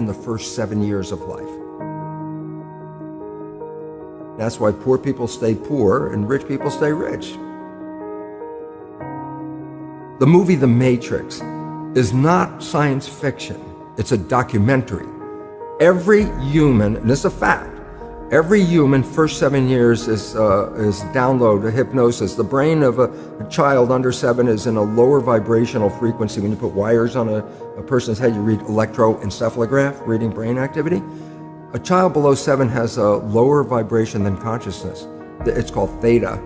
in the first 7 years of life. That's why poor people stay poor and rich people stay rich. The movie The Matrix is not science fiction. It's a documentary. Every human, and this is a fact, every human first 7 years is download hypnosis. The brain of a child under 7 is in a lower vibrational frequency. When you put wires on a person's head, you read electroencephalograph, reading brain activity. A child below 7 has a lower vibration than consciousness. It's called theta.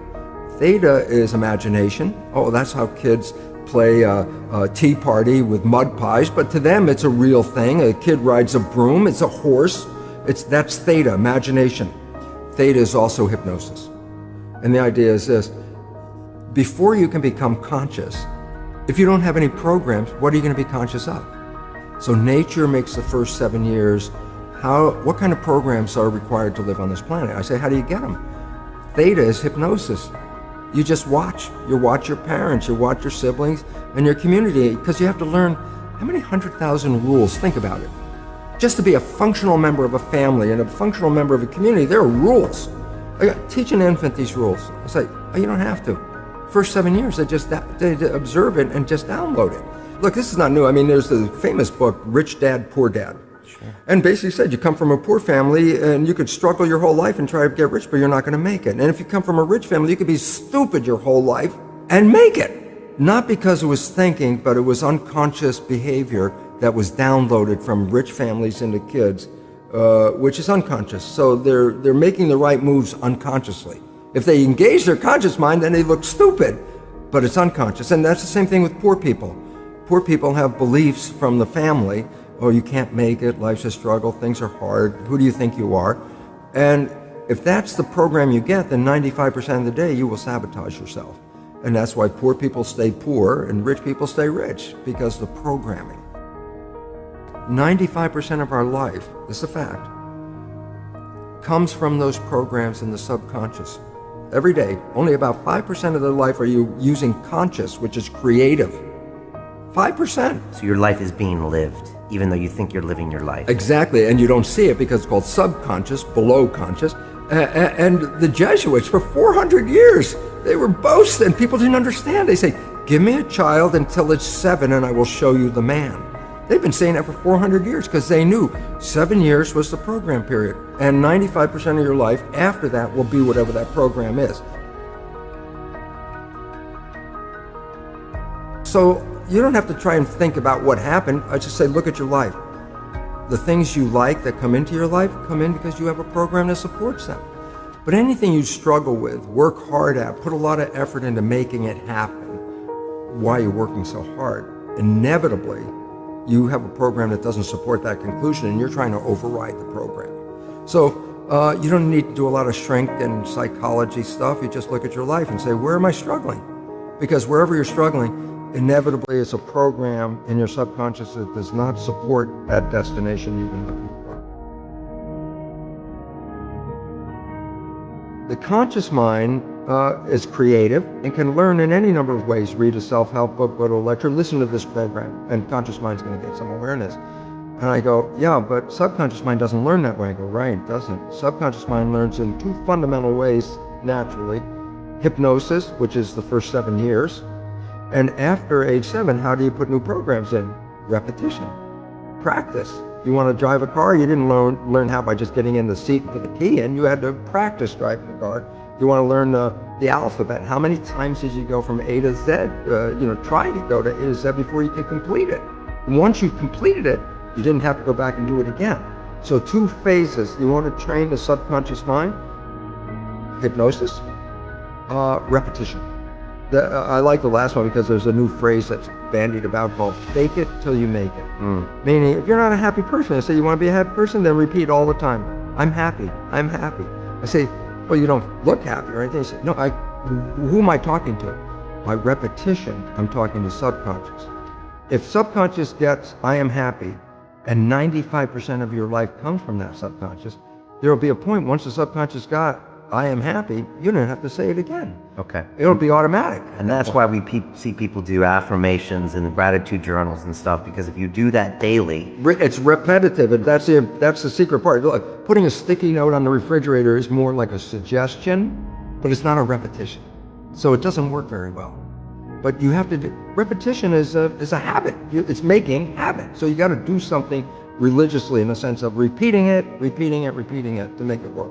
Theta is imagination. Oh, that's how kids play a tea party with mud pies, but to them it's a real thing. A kid rides a broom, it's a horse. That's theta, imagination. Theta is also hypnosis. And the idea is this: before you can become conscious, if you don't have any programs, what are you going to be conscious of? So nature makes the first 7 years. What kind of programs are required to live on this planet? I say, how do you get them? Theta is hypnosis. You just watch. You watch your parents, you watch your siblings, and your community, because you have to learn how many 100,000 rules. Think about it. Just to be a functional member of a family and a functional member of a community, there are rules. Teach an infant these rules. I say, oh, you don't have to. First 7 years, they observe it and just download it. Look, this is not new. I mean, there's the famous book, Rich Dad, Poor Dad. Sure. And basically said you come from a poor family and you could struggle your whole life and try to get rich, but you're not going to make it. And if you come from a rich family, you could be stupid your whole life and make it. Not because it was thinking, but it was unconscious behavior that was downloaded from rich families into kids, which is unconscious. So they're making the right moves unconsciously. If they engage their conscious mind, then they look stupid, but it's unconscious. And that's the same thing with poor people. Poor people have beliefs from the family. Oh, you can't make it, life's a struggle, things are hard, who do you think you are? And if that's the program you get, then 95% of the day you will sabotage yourself. And that's why poor people stay poor and rich people stay rich, because the programming. 95% of our life, this is a fact, comes from those programs in the subconscious. Every day, only about 5% of their life are you using conscious, which is creative. 5%. So your life is being lived, even though you think you're living your life. Exactly, and you don't see it because it's called subconscious, below conscious. And the Jesuits, for 400 years, they were boasting. People didn't understand. They say, give me a child until it's 7 and I will show you the man. They've been saying that for 400 years because they knew 7 years was the program period. And 95% of your life after that will be whatever that program is. So you don't have to try and think about what happened. I just say, look at your life. The things you like that come into your life come in because you have a program that supports them. But anything you struggle with, work hard at, put a lot of effort into making it happen, why you're working so hard, inevitably you have a program that doesn't support that conclusion and you're trying to override the program. So you don't need to do a lot of strength and psychology stuff. You just look at your life and say, where am I struggling? Because wherever you're struggling, inevitably it's a program in your subconscious that does not support that destination you've been looking for. The conscious mind is creative and can learn in any number of ways. Read a self-help book, go to a lecture, listen to this program, and conscious mind's going to get some awareness. And I go, yeah, but subconscious mind doesn't learn that way. I go, right, it doesn't. Subconscious mind learns in 2 fundamental ways naturally. Hypnosis, which is the first 7 years. And after age 7, how do you put new programs in? Repetition. Practice. You want to drive a car, you didn't learn how by just getting in the seat and put the key in. You had to practice driving the car. You want to learn the alphabet. How many times did you go from A to Z? Try to go to A to Z before you could complete it. Once you completed it, you didn't have to go back and do it again. So 2 phases. You want to train the subconscious mind? Hypnosis, repetition. I like the last one because there's a new phrase that's bandied about called fake it till you make it. Meaning, if you're not a happy person, I say you want to be a happy person, then repeat all the time, I'm happy, I'm happy. I say, well, you don't look happy or anything. I say, no, who am I talking to? By repetition, I'm talking to subconscious. If subconscious gets, I am happy, and 95% of your life comes from that subconscious, there will be a point once the subconscious got, I am happy, you don't have to say it again. Okay. It'll be automatic. And that's why we see people do affirmations and gratitude journals and stuff, because if you do that daily, It's repetitive, and that's the secret part. Look, putting a sticky note on the refrigerator is more like a suggestion, but it's not a repetition. So it doesn't work very well. But you have to do, repetition is a habit. It's making habit. So you got to do something religiously in the sense of repeating it to make it work.